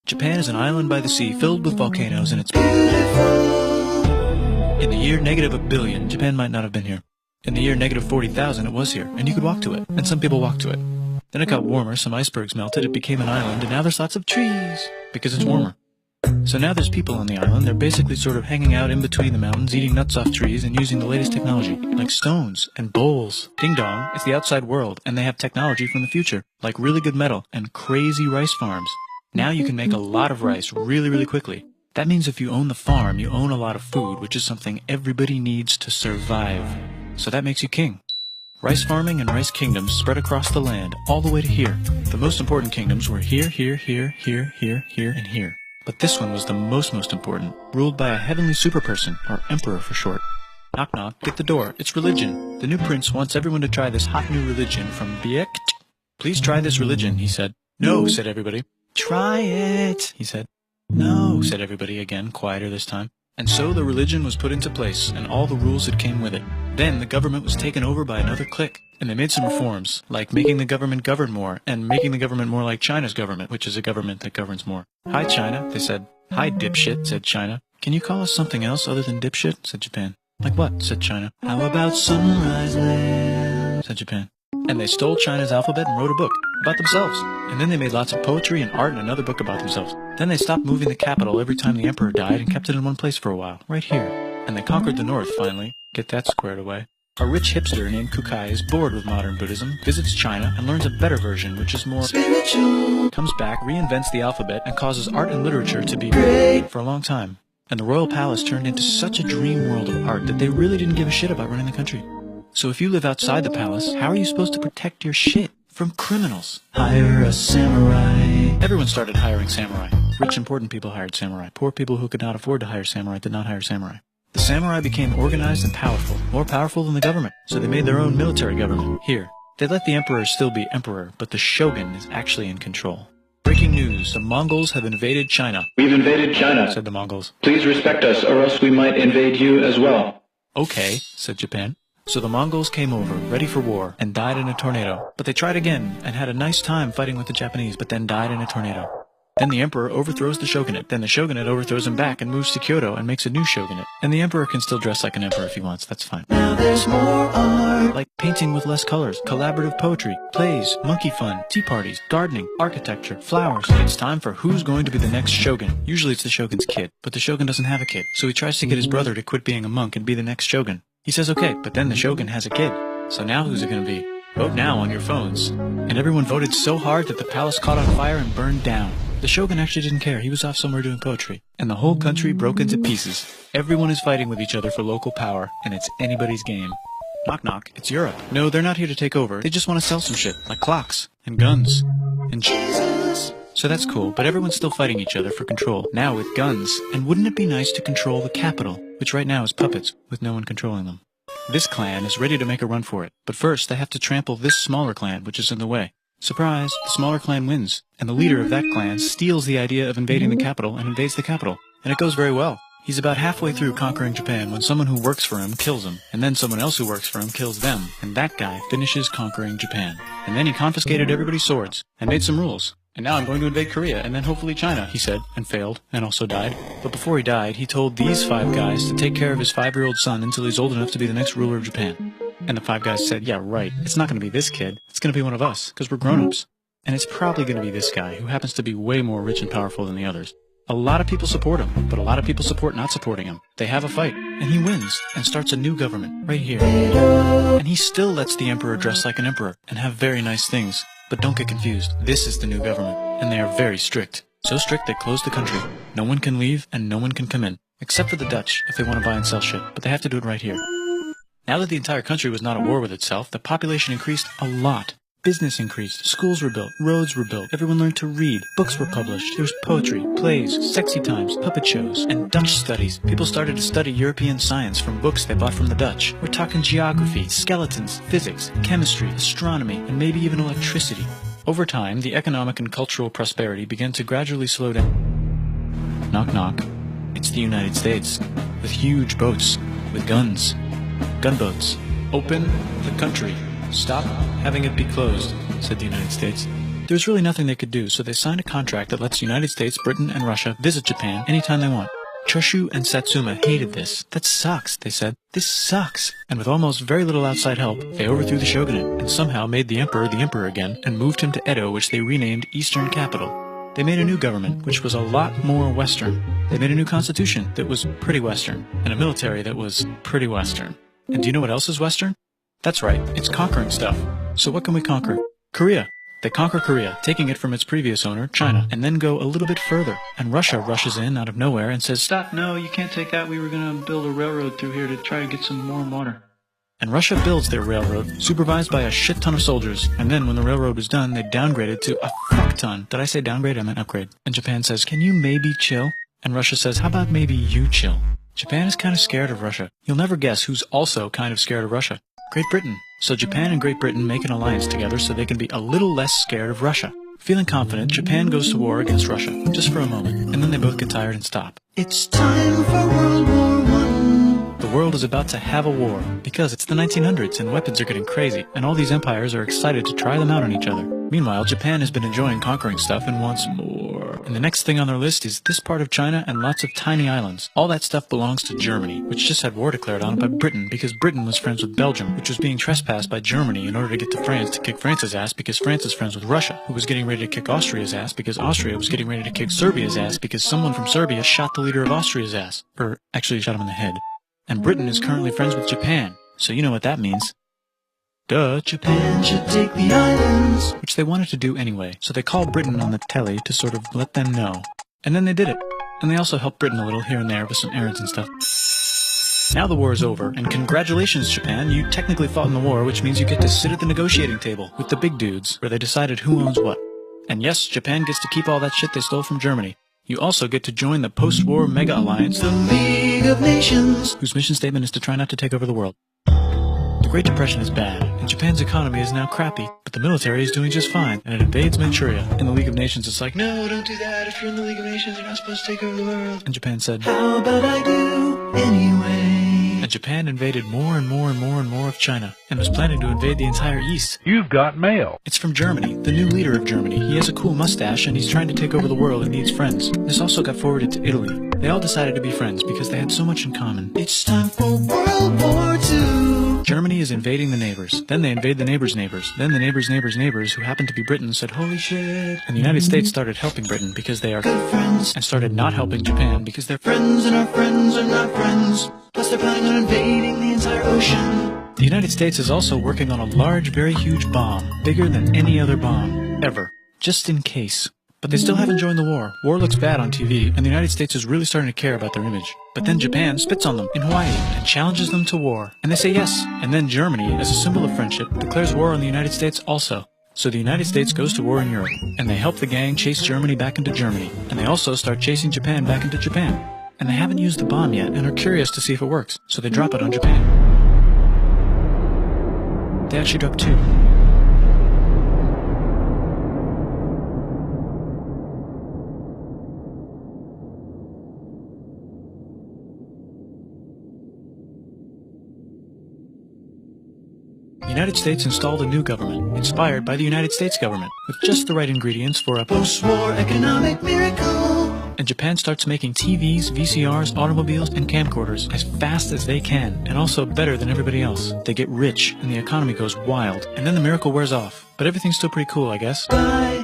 Japan is an island by the sea filled with volcanoes and it's beautiful. In the year -1 billion, Japan might not have been here. In the year -40,000, it was here, and you could walk to it, and some people walked to it. Then it got warmer, some icebergs melted, it became an island, and now there's lots of trees, because it's warmer. So now there's people on the island, they're basically sort of hanging out in between the mountains, eating nuts off trees, and using the latest technology, like stones and bowls. Ding dong, it's the outside world, and they have technology from the future, like really good metal and crazy rice farms. Now you can make a lot of rice really, really quickly. That means if you own the farm, you own a lot of food, which is something everybody needs to survive. So that makes you king. Rice farming and rice kingdoms spread across the land, all the way to here. The most important kingdoms were here, here, here, here, here, here, and here. But this one was the most important, ruled by a heavenly superperson, or emperor for short. Knock knock, get the door, it's religion. The new prince wants everyone to try this hot new religion from Biekt. Please try this religion, he said. No, said everybody. Try it, he said. No, said everybody again, quieter this time. And so the religion was put into place, and all the rules that came with it. Then the government was taken over by another clique, and they made some reforms, like making the government govern more, and making the government more like China's government, which is a government that governs more. Hi, China, they said. Hi, dipshit, said China. Can you call us something else other than dipshit, said Japan. Like what, said China. How about Sunrise Land, said Japan. And they stole China's alphabet and wrote a book about themselves. And then they made lots of poetry and art and another book about themselves. Then they stopped moving the capital every time the emperor died and kept it in one place for a while, right here. And they conquered the north, finally. Get that squared away. A rich hipster named Kukai is bored with modern Buddhism, visits China, and learns a better version, which is more spiritual. Comes back, reinvents the alphabet, and causes art and literature to be great for a long time. And the royal palace turned into such a dream world of art that they really didn't give a shit about running the country. So if you live outside the palace, how are you supposed to protect your shit from criminals? Hire a samurai. Everyone started hiring samurai. Rich, important people hired samurai. Poor people who could not afford to hire samurai did not hire samurai. The samurai became organized and powerful, more powerful than the government. So they made their own military government. Here, they let the emperor still be emperor, but the shogun is actually in control. Breaking news, the Mongols have invaded China. We've invaded China, said the Mongols. Please respect us, or else we might invade you as well. Okay, said Japan. So the Mongols came over, ready for war, and died in a tornado. But they tried again, and had a nice time fighting with the Japanese, but then died in a tornado. Then the emperor overthrows the shogunate. Then the shogunate overthrows him back and moves to Kyoto and makes a new shogunate. And the emperor can still dress like an emperor if he wants, that's fine. Now there's more art. Like painting with less colors, collaborative poetry, plays, monkey fun, tea parties, gardening, architecture, flowers. It's time for who's going to be the next shogun. Usually it's the shogun's kid, but the shogun doesn't have a kid. So he tries to get his brother to quit being a monk and be the next shogun. He says okay, but then the shogun has a kid. So now who's it gonna be? Vote now on your phones. And everyone voted so hard that the palace caught on fire and burned down. The shogun actually didn't care, he was off somewhere doing poetry. And the whole country broke into pieces. Everyone is fighting with each other for local power, and it's anybody's game. Knock knock, it's Europe. No, they're not here to take over, they just want to sell some shit, like clocks, and guns, and Jesus. So that's cool, but everyone's still fighting each other for control, now with guns. And wouldn't it be nice to control the capital, which right now is puppets, with no one controlling them? This clan is ready to make a run for it, but first they have to trample this smaller clan, which is in the way. Surprise, the smaller clan wins, and the leader of that clan steals the idea of invading the capital and invades the capital. And it goes very well. He's about halfway through conquering Japan when someone who works for him kills him, and then someone else who works for him kills them, and that guy finishes conquering Japan. And then he confiscated everybody's swords, and made some rules. And now I'm going to invade Korea, and then hopefully China, he said, and failed, and also died. But before he died, he told these 5 guys to take care of his 5-year-old son until he's old enough to be the next ruler of Japan. And the 5 guys said, yeah, right, it's not going to be this kid, it's going to be one of us, because we're grown-ups. And it's probably going to be this guy, who happens to be way more rich and powerful than the others. A lot of people support him, but a lot of people support not supporting him. They have a fight, and he wins, and starts a new government, right here. And he still lets the emperor dress like an emperor, and have very nice things. But don't get confused, this is the new government, and they are very strict. So strict they closed the country. No one can leave, and no one can come in. Except for the Dutch, if they want to buy and sell shit, but they have to do it right here. Now that the entire country was not at war with itself, the population increased a lot. Business increased, schools were built, roads were built, everyone learned to read, books were published, there was poetry, plays, sexy times, puppet shows, and Dutch studies. People started to study European science from books they bought from the Dutch. We're talking geography, skeletons, physics, chemistry, astronomy, and maybe even electricity. Over time, the economic and cultural prosperity began to gradually slow down. Knock knock. It's the United States, with huge boats, with guns. Gunboats. Open the country. Stop having it be closed, said the United States. There's really nothing they could do, so they signed a contract that lets the United States, Britain, and Russia visit Japan anytime they want. Choshu and Satsuma hated this. That sucks, they said. This sucks. And with almost very little outside help, they overthrew the shogunate and somehow made the emperor again and moved him to Edo, which they renamed Eastern Capital. They made a new government, which was a lot more Western. They made a new constitution that was pretty Western, and a military that was pretty Western. And do you know what else is Western? That's right, it's conquering stuff. So what can we conquer? Korea. They conquer Korea, taking it from its previous owner, China, and then go a little bit further. And Russia rushes in out of nowhere and says, "Stop, no, you can't take that. We were going to build a railroad through here to try to get some warm water." And Russia builds their railroad, supervised by a shit ton of soldiers. And then when the railroad was done, they downgraded to a fuck ton. Did I say downgrade? I meant upgrade. And Japan says, "Can you maybe chill?" And Russia says, "How about maybe you chill?" Japan is kind of scared of Russia. You'll never guess who's also kind of scared of Russia. Great Britain. So Japan and Great Britain make an alliance together so they can be a little less scared of Russia. Feeling confident, Japan goes to war against Russia, just for a moment, and then they both get tired and stop. It's time for World War I. The world is about to have a war, because it's the 1900s and weapons are getting crazy, and all these empires are excited to try them out on each other. Meanwhile, Japan has been enjoying conquering stuff and wants more. And the next thing on their list is this part of China and lots of tiny islands. All that stuff belongs to Germany, which just had war declared on it by Britain because Britain was friends with Belgium, which was being trespassed by Germany in order to get to France to kick France's ass because France is friends with Russia, who was getting ready to kick Austria's ass because Austria was getting ready to kick Serbia's ass because someone from Serbia shot the leader of Austria's ass. Or actually shot him in the head. And Britain is currently friends with Japan, so you know what that means. Duh, Japan should take the islands. Which they wanted to do anyway, so they called Britain on the telly to sort of let them know. And then they did it. And they also helped Britain a little here and there with some errands and stuff. Now the war is over, and congratulations, Japan, you technically fought in the war, which means you get to sit at the negotiating table with the big dudes, where they decided who owns what. And yes, Japan gets to keep all that shit they stole from Germany. You also get to join the post-war mega alliance, the League of Nations, whose mission statement is to try not to take over the world. The Great Depression is bad, and Japan's economy is now crappy, but the military is doing just fine, and it invades Manchuria. In the League of Nations, it's like, "No, don't do that. If you're in the League of Nations, you're not supposed to take over the world." And Japan said, "How about I do anyway?" And Japan invaded more and more and more and more of China, and was planning to invade the entire East. You've got mail. It's from Germany, the new leader of Germany. He has a cool mustache, and he's trying to take over the world and needs friends. This also got forwarded to Italy. They all decided to be friends because they had so much in common. It's time for World War II. Germany is invading the neighbors. Then they invade the neighbors' neighbors. Then the neighbors' neighbors' neighbors, who happened to be Britain, said, "Holy shit." And the United States started helping Britain because they are good friends, and started not helping Japan because they're friends and our friends are not friends. Plus they're planning on invading the entire ocean. The United States is also working on a large, very huge bomb, bigger than any other bomb, ever, just in case. But they still haven't joined the war. War looks bad on TV, and the United States is really starting to care about their image. But then Japan spits on them in Hawaii and challenges them to war. And they say yes. And then Germany, as a symbol of friendship, declares war on the United States also. So the United States goes to war in Europe, and they help the gang chase Germany back into Germany. And they also start chasing Japan back into Japan. And they haven't used the bomb yet, and are curious to see if it works. So they drop it on Japan. They actually drop two. The United States installed a new government, inspired by the United States government, with just the right ingredients for a post-war economic miracle. And Japan starts making TVs, VCRs, automobiles, and camcorders as fast as they can, and also better than everybody else. They get rich, and the economy goes wild, and then the miracle wears off. But everything's still pretty cool, I guess. Bye.